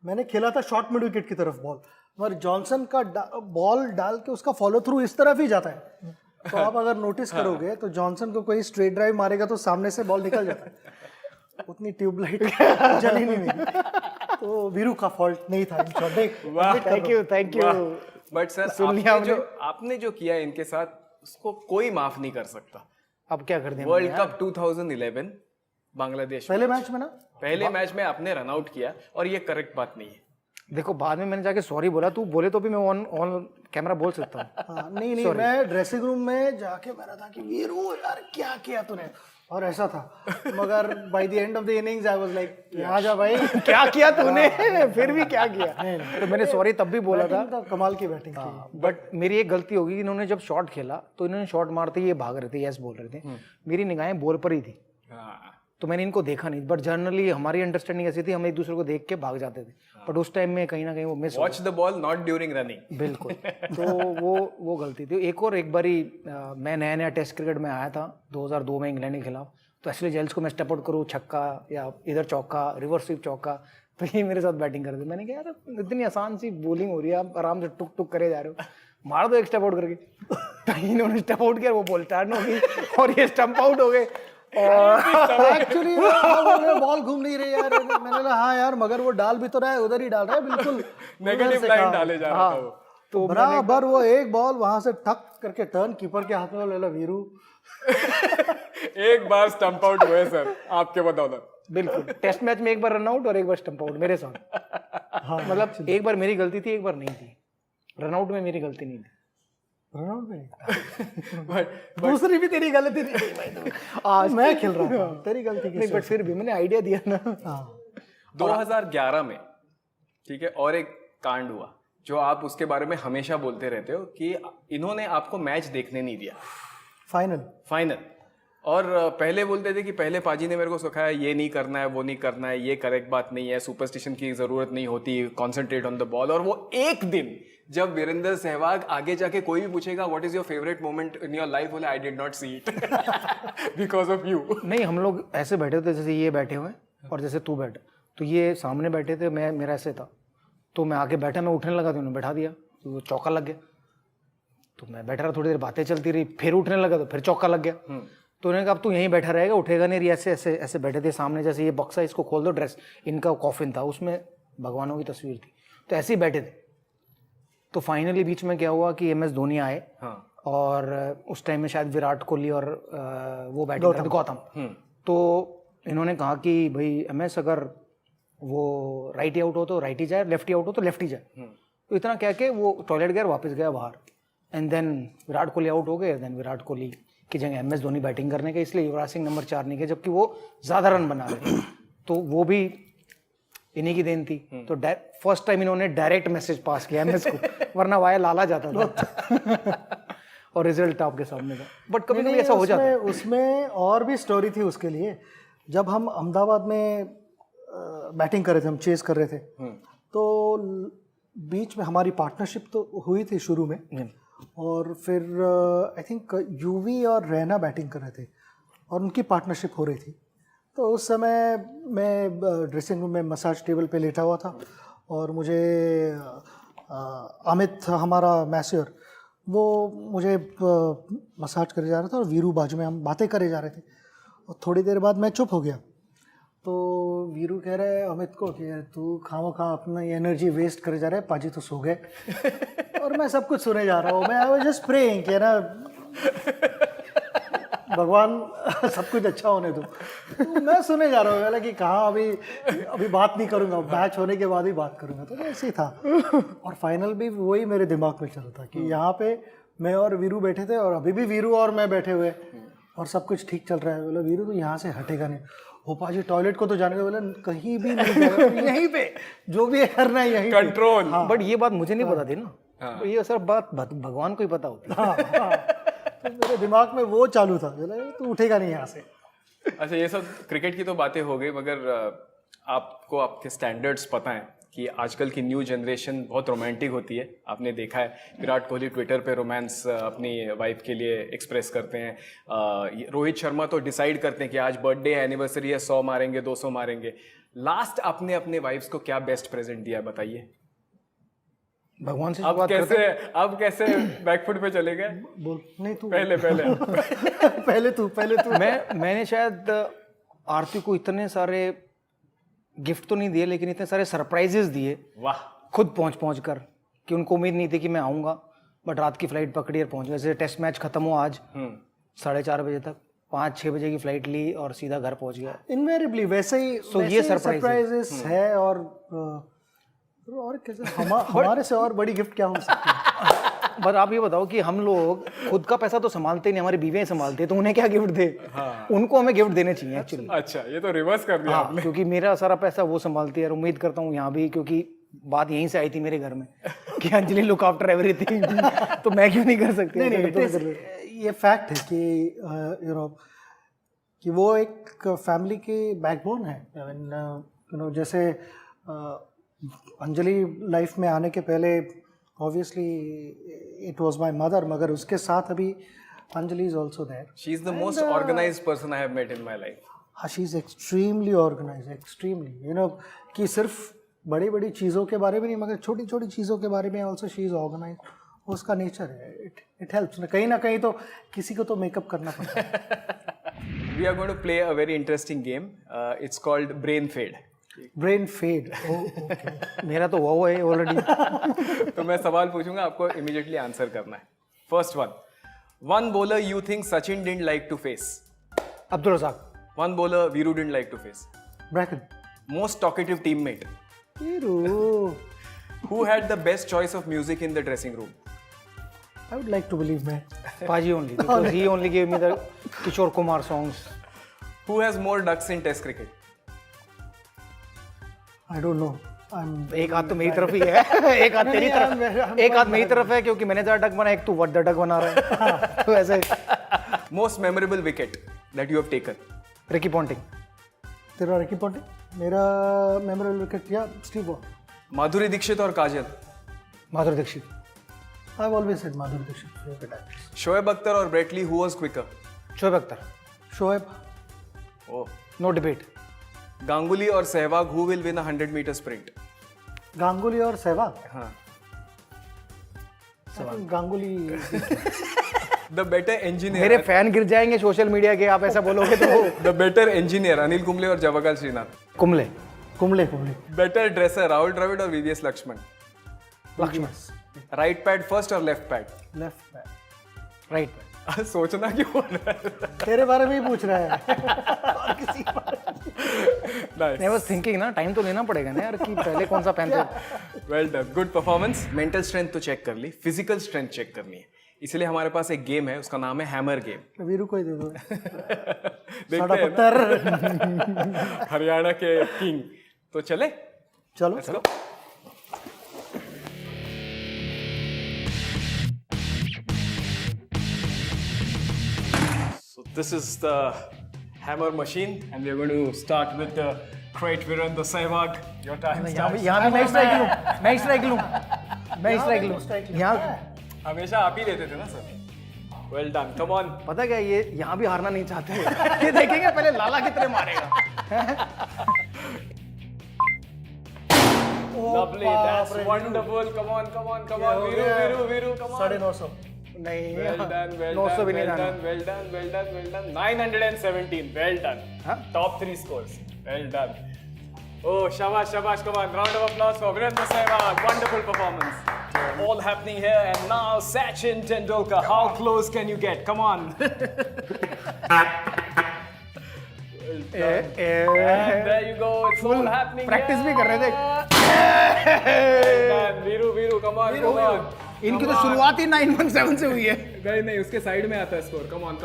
मैंने खेला था शॉर्ट मिड विकेट की तरफ बॉल, मगर जॉनसन का बॉल डाल के उसका फॉलो थ्रू इस तरफ ही जाता है। तो आप अगर नोटिस करोगे तो जॉनसन को कोई स्ट्रेट ड्राइव मारेगा तो सामने से बॉल निकल जाता है। उतनी ट्यूबलाइट जली नहीं मेरी, तो वीरू का फॉल्ट नहीं था। Thank you. बट सर, सुन लिया आपने जो किया है इनके साथ, उसको कोई माफ नहीं कर सकता। अब क्या कर दें? वर्ल्ड कप 2011 बांग्लादेश में, पहले मैच में ना, पहले मैच में आपने रन आउट किया और ये करेक्ट बात नहीं है। देखो बाद में मैंने जाके सॉरी बोला, तू बोले तो भी मैं ऑन कैमरा बोल सकता हूँ। हाँ, नहीं मैं ड्रेसिंग रूम में जाके मैंने था कि वीरू यार क्या किया तूने, और ऐसा था। मगर by the end of the innings I was like यहाँ जा भाई, क्या किया तूने? फिर भी क्या किया? तो मैंने सॉरी तब भी बोला था। तो कमाल की बैटिंग की। बट मेरी एक गलती होगी, इन्होंने जब शॉट खेला तो इन्होंने शॉट मारते ही ये भाग रहे थे, यस बोल रहे थे, मेरी निगाहें बॉल पर ही थी, तो मैंने इनको देखा नहीं। बट जनरली हमारी अंडरस्टैंडिंग ऐसी थी, हम एक दूसरे को देख के भाग जाते थे। बट उस टाइम में कहीं ना कहीं वो मिस हो watch the ball not during running. बिल्कुल। तो वो गलती थी। एक बारी मैं नया टेस्ट क्रिकेट में आया था 2002 में इंग्लैंड के खिलाफ, तो एशले जेल्स को मैं स्टेप आउट करूँ छक्का या इधर चौका, रिवर्स स्वीप चौका, तो ये मेरे साथ बैटिंग कर दी। मैंने कहा यार इतनी आसान सी बॉलिंग हो रही है, आप आराम से टुक टुक करे जा रहे हो। मार दो एक स्टेप आउट करके। तो इन्होंने स्टेप आउट किया, वो बॉल टर्न हो गई और ये स्टंप आउट हो गए। और एक्चुअली बॉल घूम नहीं रही यार, मैंने बोला हाँ यार, मगर वो डाल भी तो रहा है, उधर ही डाल रहा है बिल्कुल नेगेटिव लाइन डाले जा रहा था वो। तो बराबर वो एक बॉल वहां से ठक करके टर्न कीपर के हाथ में ले लो वीरू। एक बार स्टंप आउट हुए सर आपके बदौलत। बिल्कुल, टेस्ट मैच में एक बार रन आउट और एक बार स्टंप आउट मेरे साथ। हाँ, मतलब एक बार मेरी गलती थी, एक बार नहीं थी। रन आउट में मेरी गलती नहीं थी। दूसरी भी तेरी गलती थी। आज मैं खेल रहा था, तेरी गलती नहीं, बट फिर भी मैंने आइडिया दिया ना। 2011 में, ठीक है, और एक कांड हुआ जो आप उसके बारे में हमेशा बोलते रहते हो कि इन्होंने आपको मैच देखने नहीं दिया, फाइनल। और पहले बोलते थे कि पहले पाजी ने मेरे को सिखाया ये नहीं करना है, वो नहीं करना है, ये करेक्ट बात नहीं है, सुपरस्टिशन की जरूरत नहीं होती, कॉन्सेंट्रेट ऑन द बॉल। और वो एक दिन जब वीरेंद्र सहवाग आगे जाके कोई भी पूछेगा what is your favourite moment in your life, बोले I did not see it because of you. नहीं, हम लोग ऐसे बैठे थे जैसे ये बैठे हुए और जैसे तू बैठे, तो ये सामने बैठे थे, मेरा ऐसे था, तो मैं आगे बैठा, मैं उठने लगा तो उन्होंने बैठा दिया, तो वो चौका लग गया। तो मैं बैठा रहा, थोड़ी देर बातें चलती रही, फिर उठने लगा तो फिर चौका लग गया। तो उन्होंने कहा अब तू यहीं बैठा रहेगा, उठेगा नहीं। ऐसे ऐसे ऐसे बैठे थे सामने, जैसे ये बक्सा, इसको खोल दो, ड्रेस इनका कॉफिन था, उसमें भगवानों की तस्वीर थी, तो ऐसे ही बैठे थे। तो फाइनली बीच में क्या हुआ कि MS धोनी आए। हाँ। और उस टाइम में शायद विराट कोहली और वो बैटिंग करते, गौतम। तो इन्होंने कहा कि भाई MS अगर वो राइट ही आउट हो तो राइट ही जाए, लेफ्ट ही आउट हो तो लेफ्ट ही जाए। तो इतना कह के वो टॉयलेट गया, वापस गया बाहर। And then Virat Kohli out हो गए। देन विराट कोहली की जगह MS धोनी बैटिंग करने के, इसलिए युवराज सिंह नंबर 4 नहीं गए, जबकि वो ज़्यादा रन बना रहे थे। तो वो भी इन्हीं की देन थी। तो फर्स्ट टाइम इन्होंने डायरेक्ट मैसेज पास किया MS को, वरना वाया लाला जाता था और रिजल्ट आपके सामने था। बट कभी कभी ऐसा हो जाता है। उसमें और भी स्टोरी थी उसके लिए। जब हम अहमदाबाद में बैटिंग कर रहे थे, हम चेस कर रहे थे, तो बीच में हमारी पार्टनरशिप तो हुई थी शुरू में, और फिर आई थिंक यूवी और रैना बैटिंग कर रहे थे और उनकी पार्टनरशिप हो रही थी। तो उस समय मैं ड्रेसिंग रूम में मसाज टेबल पे लेटा हुआ था और मुझे अमित, हमारा मैस्योर, वो मुझे मसाज करे जा रहा था और वीरू बाजू में, हम बातें करे जा रहे थे। और थोड़ी देर बाद मैं चुप हो गया, तो वीरू कह रहा है अमित को कि तू खामोखा अपना एनर्जी वेस्ट करे जा रहा है, पाजी तो सो गए। और मैं सब कुछ सुने जा रहा हूँ, मैं आई वाज जस्ट प्रेइंग कि ना भगवान सब कुछ अच्छा होने दो। तो मैं सुने जा रहा हूँ, मैंने कि कहाँ अभी बात नहीं करूँगा, मैच होने के बाद ही बात करूँगा। तो ऐसे ही था। और फाइनल भी वही मेरे दिमाग में चल रहा था कि यहाँ पे मैं और वीरू बैठे थे और अभी भी वीरू और मैं बैठे हुए और सब कुछ ठीक चल रहा है। बोला वीरू तो यहाँ से हटेगा नहीं, हो पाजी टॉयलेट को तो जाने का, बोला कहीं भी नहीं जाएगा, यहीं पे जो भी करना है यहीं कंट्रोल। हाँ। बट ये बात मुझे नहीं पता थी ना। तो ये सब बात भगवान को ही पता होती है। हाँ। तो मेरे दिमाग में वो चालू था, बोला तू उठेगा नहीं यहाँ से। अच्छा, ये सब क्रिकेट की तो बातें हो गई, मगर आपको आपके स्टैंडर्ड्स पता है कि आजकल की न्यू जनरेशन बहुत रोमांटिक होती है। आपने देखा है विराट कोहली ट्विटर पे रोमांस अपनी वाइफ के लिए एक्सप्रेस करते हैं। रोहित शर्मा तो डिसाइड करते हैं कि आज बर्थडे है, एनिवर्सरी है, 100 मारेंगे, 200 मारेंगे। लास्ट आपने अपने वाइफ्स को क्या बेस्ट प्रेजेंट दिया, बताइए। भगवान से अब कैसे बैकफुट पे चले गए? बोल। नहीं तू पहले पहले तू मैंने शायद आरती को इतने सारे गिफ्ट तो नहीं दिए, लेकिन इतने सारे सरप्राइजेस दिए। वाह। खुद पहुंच कर, कि उनको उम्मीद नहीं थी कि मैं आऊँगा, बट रात की फ्लाइट पकड़ी और पहुंच गए। जैसे टेस्ट मैच खत्म हुआ आज 4:30 बजे तक, 5-6 बजे की फ्लाइट ली और सीधा घर पहुंच गया। इनवेरिएबली वैसे ही। So ये सरप्राइजेस है। और कैसे हमारे से और बड़ी गिफ्ट क्या हो सकती है? बट आप ये बताओ कि हम लोग खुद का पैसा तो संभालते नहीं, हमारी बीवियां संभालते हैं, तो उन्हें क्या गिफ्ट दे? हाँ। उनको हमें गिफ्ट देने चाहिए एक्चुअली। अच्छा, ये तो रिवर्स कर दिया आपने। क्योंकि मेरा सारा पैसा वो संभालती है और उम्मीद करता हूँ यहाँ भी, क्योंकि बात यहीं से आई थी मेरे घर में कि अंजलि लुक आफ्टर एवरीथिंग, तो मैं क्यों नहीं कर सकती? ये फैक्ट है कि कि वो एक फैमिली की बैकबोन है। जैसे अंजलि लाइफ में आने के पहले obviously it was my mother, मगर उसके साथ अभी Anjali is also there. She is the most organised person I have met in my life. हाँ, she is extremely organised, extremely. कि सिर्फ बड़ी बड़ी चीज़ों के बारे में नहीं, मगर छोटी छोटी चीज़ों के बारे में ऑल्सो शी इज़ ऑर्गेनाइज्ड। उसका नेचर है, इट हेल्प्स ना कहीं तो किसी को तो मेकअप करना पड़ता है। We are going to play a very interesting game. It's called Brain Fade. Brain fade, okay. मेरा तो वो है ऑलरेडी। तो मैं सवाल पूछूंगा, आपको इमीडिएटली आंसर करना है। First one bowler you think Sachin didn't like to face? Abdul Razzaq. One bowler Viru didn't like to face? Bracken. Most talkative teammate? Viru. Who had the best choice of music in the dressing room? I would like to believe मैं। Paji only, because he only gave me the Kishore Kumar songs. Who has more ducks in test cricket? I don't know. एक हाथ तो मेरी तरफ ही है, एक हाथ तेरी तरफ, एक हाथ मेरी तरफ है क्योंकि मैंने ज़्यादा डक बना, एक तू व्हाट द डक बना रहा है। तो ऐसे Most memorable wicket that you have taken? Ricky Ponting. तेरा रिकी पॉन्टिंग, मेरा मेमोरेबल विकेट या स्टीव वॉ। माधुरी दीक्षित और Kajol? Madhuri Dixit. I have always said Madhuri Dixit favourite actress. Shoaib Akhtar और Brett Lee, who was quicker? Shoaib Akhtar. Shoaib. Oh. No debate. Ganguly और Sehwag, who will win a 100-meter sprint? Ganguly और सहवाग। हाँ. Ganguly. The better engineer. मेरे fan गिर जाएंगे सोशल मीडिया के, आप ऐसा बोलोगे तो। The better engineer, Anil Kumble और जवाहरलाल श्रीनाथ? कुंबले। कुंबले। Better dresser, राहुल द्रविड़ और VVS Laxman? Laxman. Right pad first और left pad? Left back. Right. सोचना क्यों रहा है? तेरे बारे में ही पूछ रहा है। Nice. मैं बस थिंकिंग ना, टाइम तो लेना पड़ेगा ना यार कि पहले कौन सा पहनते। Well done, good performance. Mental strength तो चेक कर ली, फिजिकल स्ट्रेंथ चेक करनी है, इसलिए हमारे पास एक गेम है, उसका नाम है हैमर गेम। वीरू को ही दे दो। देखते हैं पत्थर। हरियाणा के किंग। तो चले चलो। चलो। So this is the hammer machine and we are going to start with the great Virendra Sehwag. Your time starts. यहाँ भी मैं स्ट्राइक लूँ, मैं स्ट्राइक लूँ, मैं स्ट्राइक लूँ। यहाँ हमेशा आप ही लेते थे ना sir. Well done, come on. पता क्या, ये यहाँ भी हारना नहीं चाहते। ये देखेंगे पहले लाला कितने मारेगा। Lovely, that's wonderful. Come on. Viru, come on. 950। नहीं, Well done, 900 भी नहीं जाना। well done. 917, well done. Huh? Top 3 scores. Well done. Oh, shabash, come on. Round of applause for Virendra Sehwag. Wonderful performance. All happening here, and now Sachin Tendulkar. How close can you get? Come on. And there you go. It's all happening. Practice भी कर रहे थे। Well done. Viru, come on. इनकी तो शुरुआत ही 917 से हुई है। नहीं, उसके साइड में आता है score. Come on.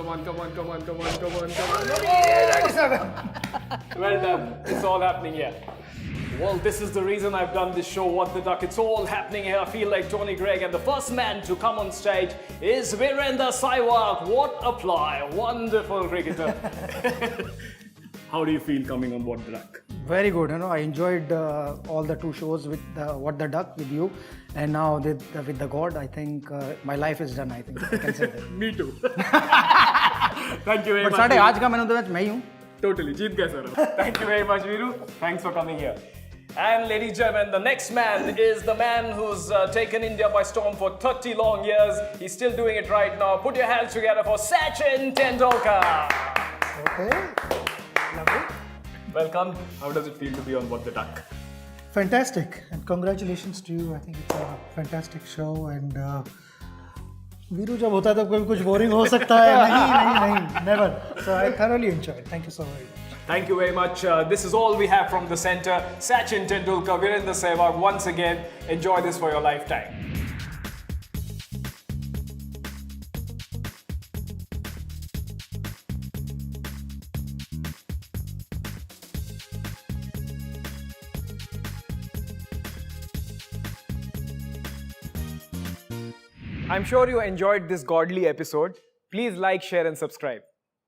Well done. It's all happening here. Well, this is the reason I've done this show, What the Duck. It's all happening here. I feel like Tony Gregg, and the first man to come on stage is Virendra Sehwag. What a ply! Wonderful cricketer. How do you feel coming on What the Duck? Very good. I enjoyed all the 2 shows with What the Duck with you, and now with the God. I think my life is done. I think I can say that. Me too. Thank you very But much. साढ़े आज का man of the match मैं ही हूँ। Totally, जीत गए sir. Thank you very much, Viru. Thanks for coming here. And ladies and gentlemen, the next man is the man who's taken India by storm for 30 long years. He's still doing it right now. Put your hands together for Sachin Tendulkar. Okay. Lovely. Welcome. How does it feel to be on What the Duck? Fantastic, and congratulations to you. I think it's a fantastic show, and Veeru जब होता है तो कोई कुछ boring हो सकता है। नहीं, never. So I thoroughly enjoyed. Thank you so very much. Thank you very much. This is all we have from the center. Sachin Tendulkar, Virendra Sehwag, once again, enjoy this for your lifetime. I'm sure you enjoyed this godly episode. Please like, share, and subscribe.